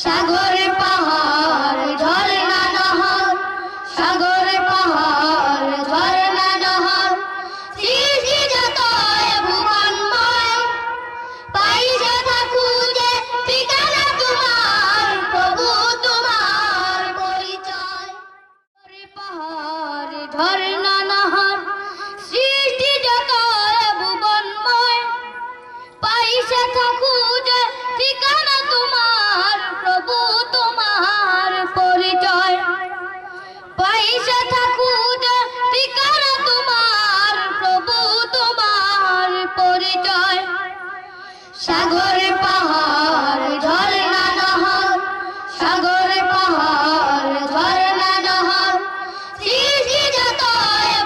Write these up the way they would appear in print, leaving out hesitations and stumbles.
সাগরে পাহাড় ঝরনা নহর, সাগরে পাহাড় ঝরনা নহর, সৃষ্টি যত ভুবনময়, পাইছে খুঁজে ঠিকানা তোমার, প্রভু তোমার পরিচয়। পাহাড় ঝরনা নহর, সৃষ্টি যত ভুবনময়, পাইছে খুঁজে ঠিকানা তোমার, প্রভু তোমার পরিচয়। পাইছে খুঁজে ঠিকানা তোমার, প্রভু তোমার পরিচয়। সাগরে পাহাড় ঝরনা নহর, সাগরে পাহাড় ঝরনা নহর, সৃষ্টি যত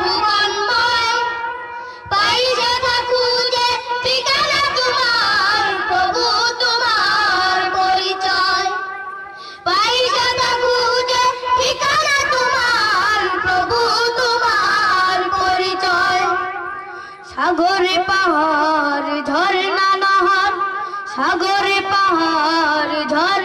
ভুবনময়, পাইছে খুঁজে ঠিকানা তোমার, প্রভু তোমার পরিচয়। পাইছে খুঁজে ঠিকানা তোমার, প্রভু তোমার পরিচয়। সাগরে পাহাড় ঝরনা নহর, সাগরে পাহাড় ঝরনা